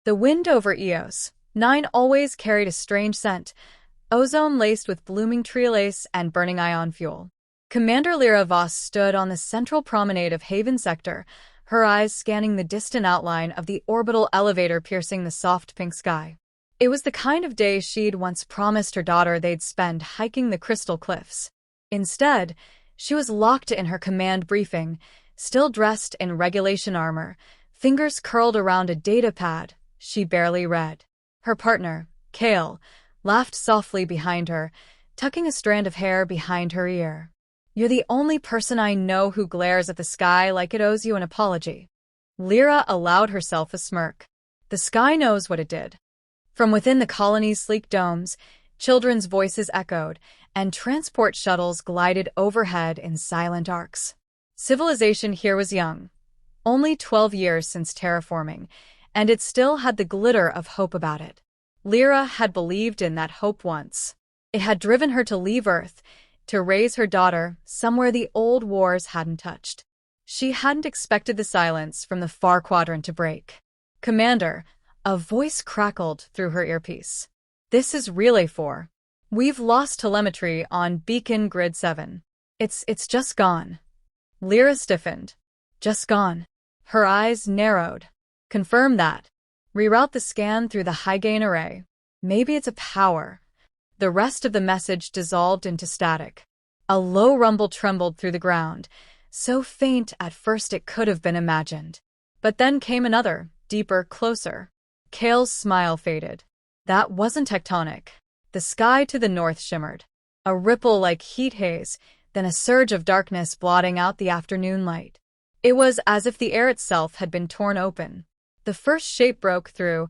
The wind over Eos 9 always carried a strange scent, ozone laced with blooming treelace and burning ion fuel. Commander Lyra Voss stood on the central promenade of Haven Sector, her eyes scanning the distant outline of the orbital elevator piercing the soft pink sky. It was the kind of day she'd once promised her daughter they'd spend hiking the Crystal Cliffs. Instead, she was locked in her command briefing, still dressed in regulation armor, fingers curled around a data pad she barely read. Her partner, Kale, laughed softly behind her, tucking a strand of hair behind her ear. "You're the only person I know who glares at the sky like it owes you an apology." Lyra allowed herself a smirk. The sky knows what it did. From within the colony's sleek domes, children's voices echoed, and transport shuttles glided overhead in silent arcs. Civilization here was young, only 12 years since terraforming, and it still had the glitter of hope about it. Lyra had believed in that hope once. It had driven her to leave Earth, to raise her daughter somewhere the old wars hadn't touched. She hadn't expected the silence from the far quadrant to break. "Commander," a voice crackled through her earpiece. "This is Relay 4. We've lost telemetry on Beacon Grid 7. It's just gone." Lyra stiffened. "Just gone." Her eyes narrowed. "Confirm that. Reroute the scan through the high-gain array. Maybe it's a power." The rest of the message dissolved into static. A low rumble trembled through the ground, so faint at first it could have been imagined. But then came another, deeper, closer. Kale's smile faded. That wasn't tectonic. The sky to the north shimmered. A ripple like heat haze, then a surge of darkness blotting out the afternoon light. It was as if the air itself had been torn open. The first shape broke through,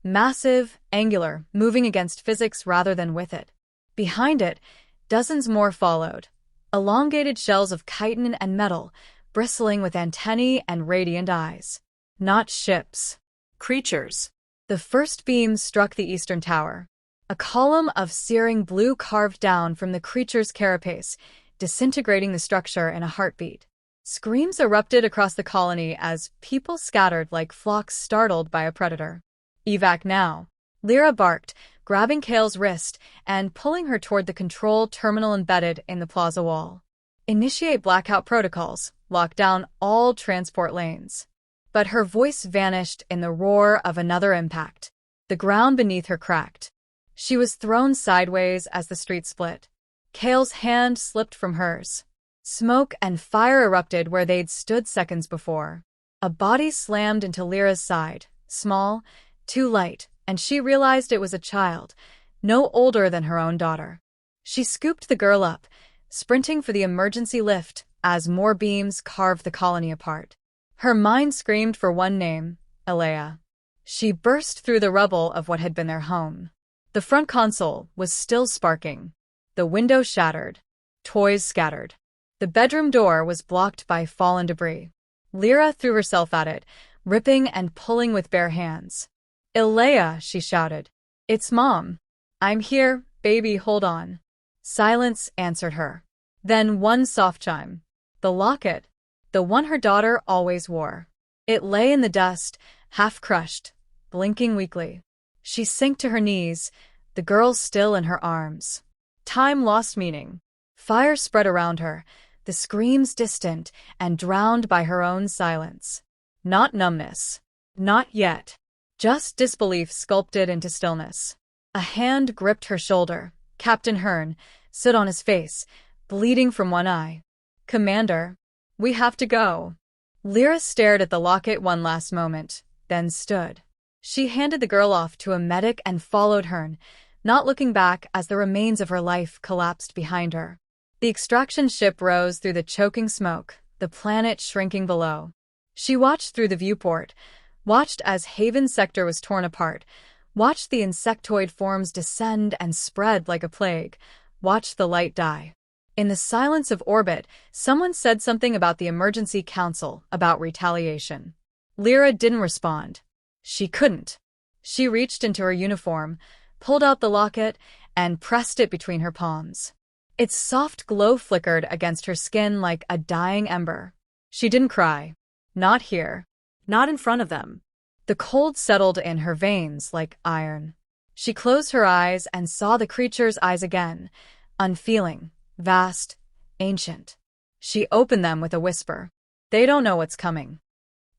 massive, angular, moving against physics rather than with it. Behind it, dozens more followed, elongated shells of chitin and metal, bristling with antennae and radiant eyes. Not ships. Creatures. The first beam struck the eastern tower. A column of searing blue carved down from the creature's carapace, disintegrating the structure in a heartbeat. Screams erupted across the colony as people scattered like flocks startled by a predator. "Evac now," Lyra barked, grabbing Kale's wrist and pulling her toward the control terminal embedded in the plaza wall. "Initiate blackout protocols, lock down all transport lanes." But her voice vanished in the roar of another impact. The ground beneath her cracked. She was thrown sideways as the street split. Kale's hand slipped from hers. Smoke and fire erupted where they'd stood seconds before. A body slammed into Lyra's side, small, too light, and she realized it was a child, no older than her own daughter. She scooped the girl up, sprinting for the emergency lift as more beams carved the colony apart. Her mind screamed for one name, Alea. She burst through the rubble of what had been their home. The front console was still sparking. The window shattered. Toys scattered. The bedroom door was blocked by fallen debris. Lyra threw herself at it, ripping and pulling with bare hands. "Alea," she shouted. "It's Mom. I'm here, baby, hold on." Silence answered her. Then one soft chime. The locket. The one her daughter always wore. It lay in the dust, half crushed, blinking weakly. She sank to her knees, the girl still in her arms. Time lost meaning. Fire spread around her, the screams distant and drowned by her own silence. Not numbness. Not yet. Just disbelief sculpted into stillness. A hand gripped her shoulder. Captain Hearn stood on his face, bleeding from one eye. "Commander, we have to go." Lyra stared at the locket one last moment, then stood. She handed the girl off to a medic and followed Hearn, not looking back as the remains of her life collapsed behind her. The extraction ship rose through the choking smoke, the planet shrinking below. She watched through the viewport, watched as Haven Sector was torn apart, watched the insectoid forms descend and spread like a plague, watched the light die. In the silence of orbit, someone said something about the emergency council, about retaliation. Lyra didn't respond. She couldn't. She reached into her uniform, pulled out the locket, and pressed it between her palms. Its soft glow flickered against her skin like a dying ember. She didn't cry. Not here. Not in front of them. The cold settled in her veins like iron. She closed her eyes and saw the creature's eyes again, unfeeling, vast, ancient. She opened them with a whisper. They don't know what's coming.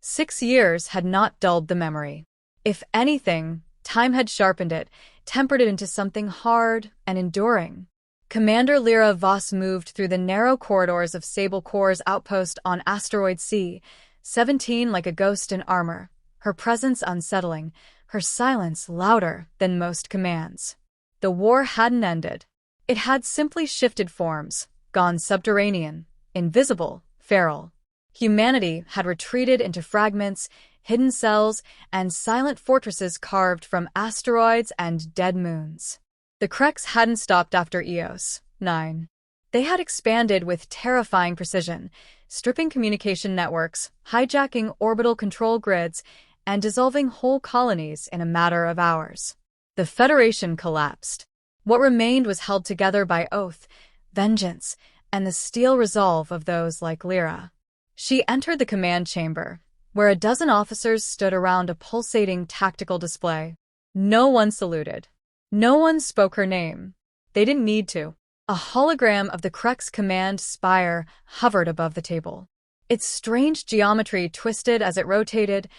6 years had not dulled the memory. If anything, time had sharpened it, tempered it into something hard and enduring. Commander Lyra Voss moved through the narrow corridors of Sable Corps' outpost on Asteroid C-17 like a ghost in armor, her presence unsettling, her silence louder than most commands. The war hadn't ended. It had simply shifted forms, gone subterranean, invisible, feral. Humanity had retreated into fragments, hidden cells, and silent fortresses carved from asteroids and dead moons. The Krex hadn't stopped after Eos 9. They had expanded with terrifying precision, stripping communication networks, hijacking orbital control grids, and dissolving whole colonies in a matter of hours. The Federation collapsed. What remained was held together by oath, vengeance, and the steel resolve of those like Lyra. She entered the command chamber, where a dozen officers stood around a pulsating tactical display. No one saluted. No one spoke her name. They didn't need to. A hologram of the Krex command spire hovered above the table. Its strange geometry twisted as it rotated,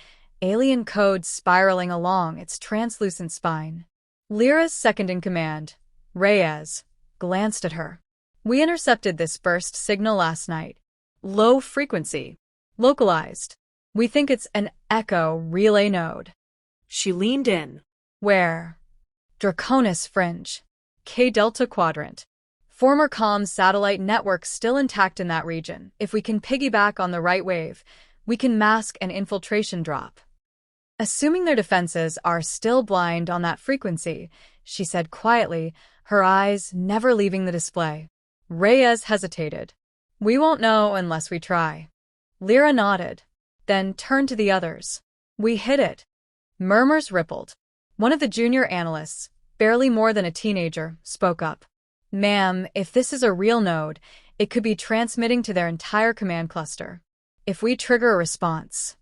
alien code spiraling along its translucent spine. Lyra's second-in-command, Reyes, glanced at her. We intercepted this burst signal last night. Low frequency. Localized. We think it's an echo relay node. She leaned in. Where? Draconis Fringe. K-Delta Quadrant. Former comms satellite network still intact in that region. If we can piggyback on the right wave, we can mask an infiltration drop. Assuming their defenses are still blind on that frequency, she said quietly, her eyes never leaving the display. Reyes hesitated. We won't know unless we try. Lyra nodded, then turned to the others. We hit it. Murmurs rippled. One of the junior analysts, barely more than a teenager, spoke up. Ma'am, if this is a real node, it could be transmitting to their entire command cluster. If we trigger a response.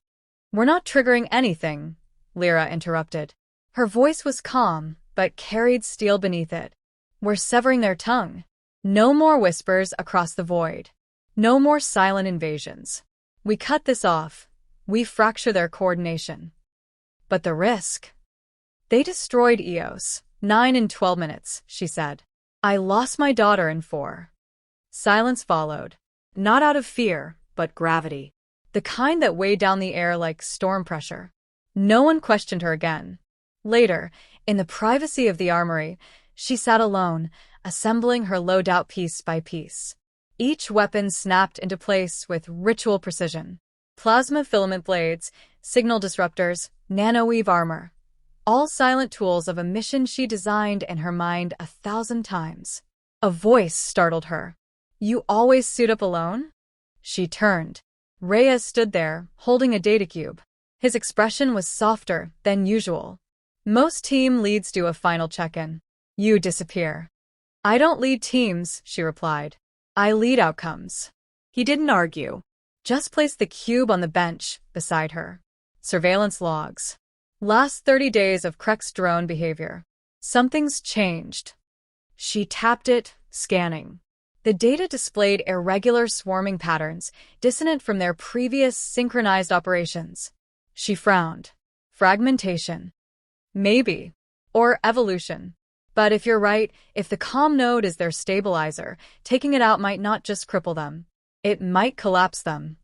We're not triggering anything, Lyra interrupted. Her voice was calm, but carried steel beneath it. We're severing their tongue. No more whispers across the void. No more silent invasions. We cut this off. We fracture their coordination. But the risk? They destroyed Eos, 9 in 12 minutes, she said. I lost my daughter in 4. Silence followed. Not out of fear, but gravity. The kind that weighed down the air like storm pressure. No one questioned her again. Later, in the privacy of the armory, she sat alone, assembling her loadout piece by piece. Each weapon snapped into place with ritual precision. Plasma filament blades, signal disruptors, nanoweave armor. All silent tools of a mission she designed in her mind 1,000 times. A voice startled her. You always suit up alone? She turned. Reyes stood there, holding a data cube. His expression was softer than usual. Most team leads do a final check-in. You disappear. I don't lead teams, she replied. I lead outcomes. He didn't argue. Just placed the cube on the bench beside her. Surveillance logs. Last 30 days of Krex drone behavior. Something's changed. She tapped it, scanning. The data displayed irregular swarming patterns, dissonant from their previous synchronized operations. She frowned. Fragmentation. Maybe. Or evolution. But if you're right, if the comm node is their stabilizer, taking it out might not just cripple them. It might collapse them.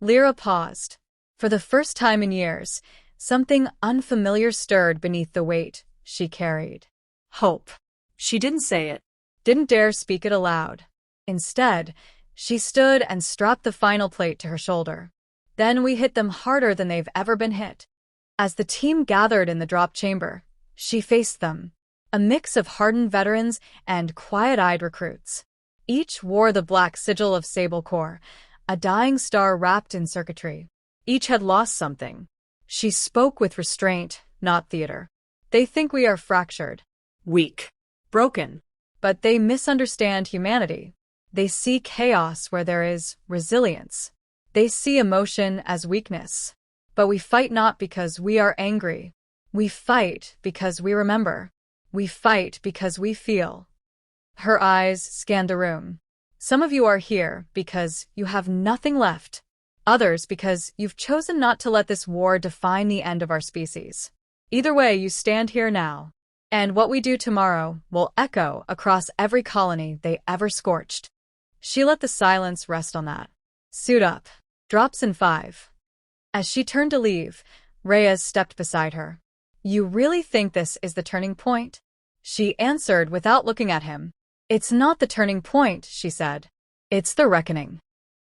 Lyra paused. For the first time in years, something unfamiliar stirred beneath the weight she carried. Hope. She didn't say it. Didn't dare speak it aloud. Instead, she stood and strapped the final plate to her shoulder. Then we hit them harder than they've ever been hit. As the team gathered in the drop chamber, she faced them. A mix of hardened veterans and quiet-eyed recruits. Each wore the black sigil of Sable Corps, a dying star wrapped in circuitry. Each had lost something. She spoke with restraint, not theater. They think we are fractured. Weak. Broken. But they misunderstand humanity. They see chaos where there is resilience. They see emotion as weakness. But we fight not because we are angry. We fight because we remember. We fight because we feel. Her eyes scanned the room. Some of you are here because you have nothing left. Others because you've chosen not to let this war define the end of our species. Either way, you stand here now. And what we do tomorrow will echo across every colony they ever scorched. She let the silence rest on that. Suit up. Drops in 5. As she turned to leave, Reyes stepped beside her. You really think this is the turning point? She answered without looking at him. It's not the turning point, she said. It's the reckoning.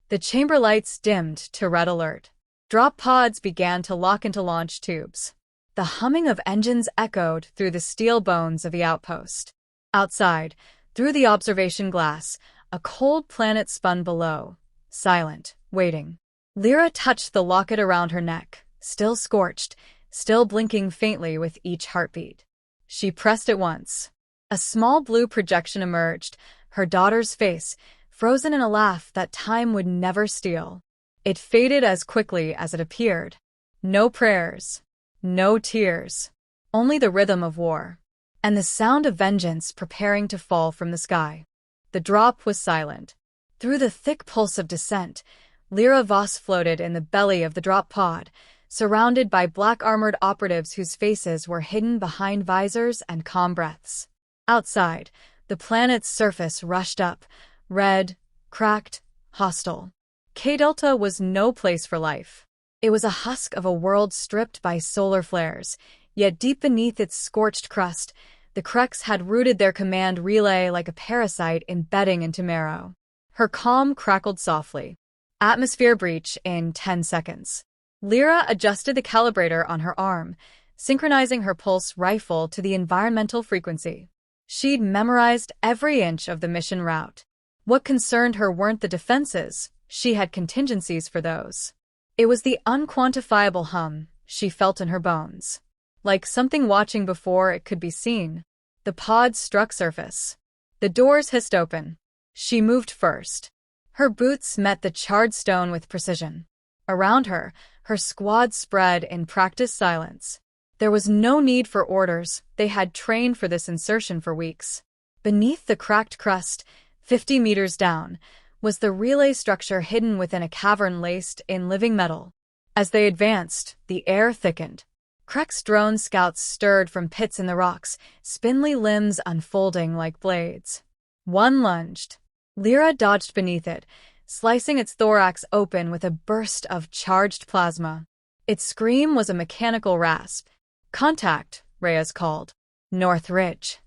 The chamber lights dimmed to red alert. Drop pods began to lock into launch tubes. The humming of engines echoed through the steel bones of the outpost. Outside, through the observation glass, a cold planet spun below, silent, waiting. Lyra touched the locket around her neck, still scorched, still blinking faintly with each heartbeat. She pressed it once. A small blue projection emerged, her daughter's face, frozen in a laugh that time would never steal. It faded as quickly as it appeared. No prayers. No tears. Only the rhythm of war. And the sound of vengeance preparing to fall from the sky. The drop was silent. Through the thick pulse of descent, Lyra Voss floated in the belly of the drop pod, surrounded by black-armored operatives whose faces were hidden behind visors and calm breaths. Outside, the planet's surface rushed up, red, cracked, hostile. K-Delta was no place for life. It was a husk of a world stripped by solar flares, yet deep beneath its scorched crust, the Krex had rooted their command relay like a parasite embedding into marrow. Her comm crackled softly. Atmosphere breach in 10 seconds. Lyra adjusted the calibrator on her arm, synchronizing her pulse rifle to the environmental frequency. She'd memorized every inch of the mission route. What concerned her weren't the defenses, she had contingencies for those. It was the unquantifiable hum she felt in her bones. Like something watching before it could be seen. The pod struck surface. The doors hissed open. She moved first. Her boots met the charred stone with precision. Around her, her squad spread in practiced silence. There was no need for orders, they had trained for this insertion for weeks. Beneath the cracked crust, 50 meters down, was the relay structure hidden within a cavern laced in living metal. As they advanced, the air thickened. Krex drone scouts stirred from pits in the rocks, spindly limbs unfolding like blades. One lunged. Lyra dodged beneath it, slicing its thorax open with a burst of charged plasma. Its scream was a mechanical rasp. Contact, Reyes called. North Ridge.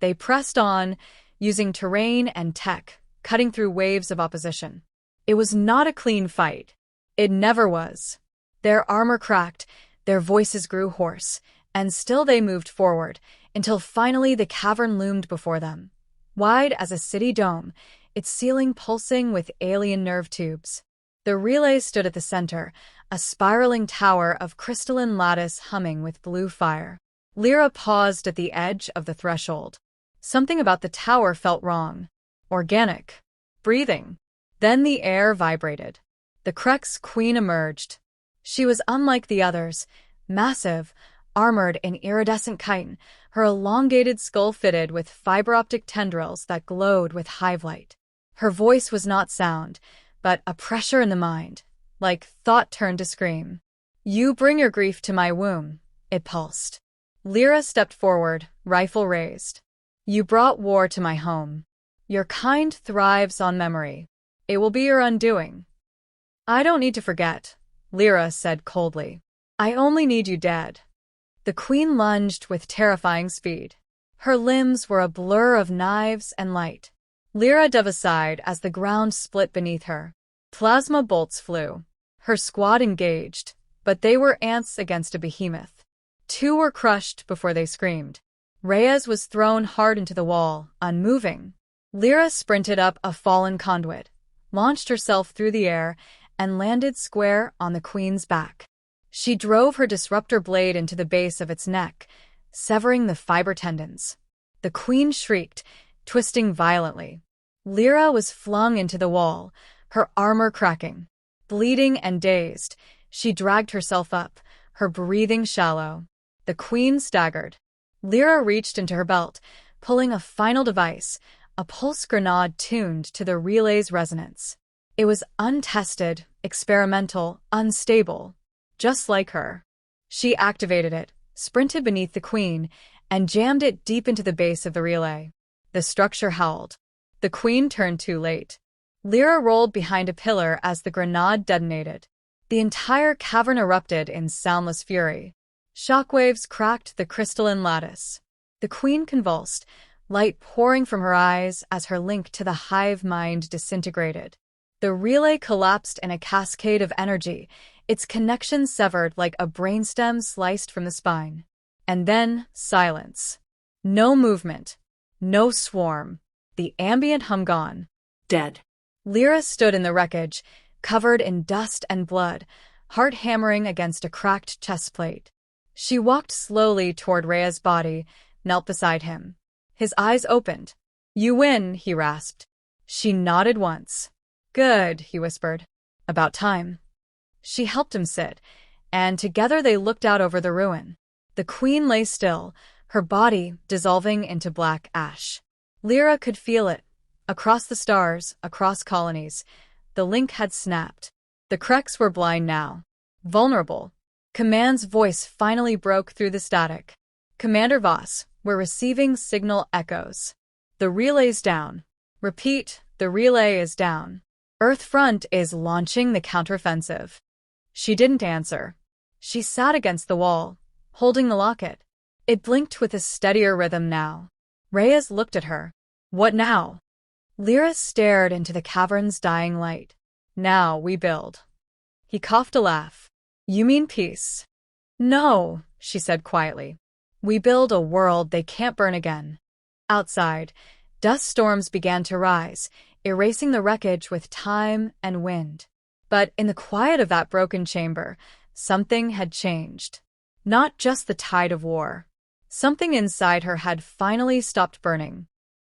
They pressed on, using terrain and tech, cutting through waves of opposition. It was not a clean fight. It never was. Their armor cracked, their voices grew hoarse, and still they moved forward, until finally the cavern loomed before them. Wide as a city dome, its ceiling pulsing with alien nerve tubes. The relay stood at the center, a spiraling tower of crystalline lattice humming with blue fire. Lyra paused at the edge of the threshold. Something about the tower felt wrong. Organic. Breathing. Then the air vibrated. The Krex Queen emerged. She was unlike the others, massive, armored in iridescent chitin, her elongated skull fitted with fiber-optic tendrils that glowed with hive light. Her voice was not sound, but a pressure in the mind, like thought turned to scream. You bring your grief to my womb, it pulsed. Lyra stepped forward, rifle raised. You brought war to my home. Your kind thrives on memory. It will be your undoing. I don't need to forget, Lyra said coldly. I only need you dead. The queen lunged with terrifying speed. Her limbs were a blur of knives and light. Lyra dove aside as the ground split beneath her. Plasma bolts flew. Her squad engaged, but they were ants against a behemoth. 2 were crushed before they screamed. Reyes was thrown hard into the wall, unmoving. Lyra sprinted up a fallen conduit, launched herself through the air, and landed square on the queen's back. She drove her disruptor blade into the base of its neck, severing the fiber tendons. The queen shrieked, twisting violently. Lyra was flung into the wall, her armor cracking. Bleeding and dazed, She dragged herself up, her breathing shallow. The queen staggered. Lyra reached into her belt, pulling a final device, a pulse grenade tuned to the relay's resonance. It was untested, experimental, unstable, just like her. She activated it, sprinted beneath the queen, and jammed it deep into the base of the relay. The structure howled. The queen turned too late. Lyra rolled behind a pillar as the grenade detonated. The entire cavern erupted in soundless fury. Shockwaves cracked the crystalline lattice. The queen convulsed, light pouring from her eyes as her link to the hive mind disintegrated. The relay collapsed in a cascade of energy, its connection severed like a brainstem sliced from the spine. And then silence. No movement. No swarm. The ambient hum gone. Dead. Lyra stood in the wreckage, covered in dust and blood, heart hammering against a cracked chest plate. She walked slowly toward Rhea's body, knelt beside him. His eyes opened. "You win," he rasped. She nodded once. "Good," he whispered. "About time." She helped him sit, and together they looked out over the ruin. The queen lay still, her body dissolving into black ash. Lyra could feel it. Across the stars, across colonies, the link had snapped. The Krex were blind now. Vulnerable. Command's voice finally broke through the static. "Commander Voss, we're receiving signal echoes. The relay's down. Repeat, the relay is down. Earth Front is launching the counteroffensive." She didn't answer. She sat against the wall, holding the locket. It blinked with a steadier rhythm now. Reyes looked at her. "What now?" Lyra stared into the cavern's dying light. "Now we build." He coughed a laugh. "You mean peace?" "No," she said quietly. "We build a world they can't burn again." Outside, dust storms began to rise, erasing the wreckage with time and wind. But in the quiet of that broken chamber, something had changed. Not just the tide of war. Something inside her had finally stopped burning.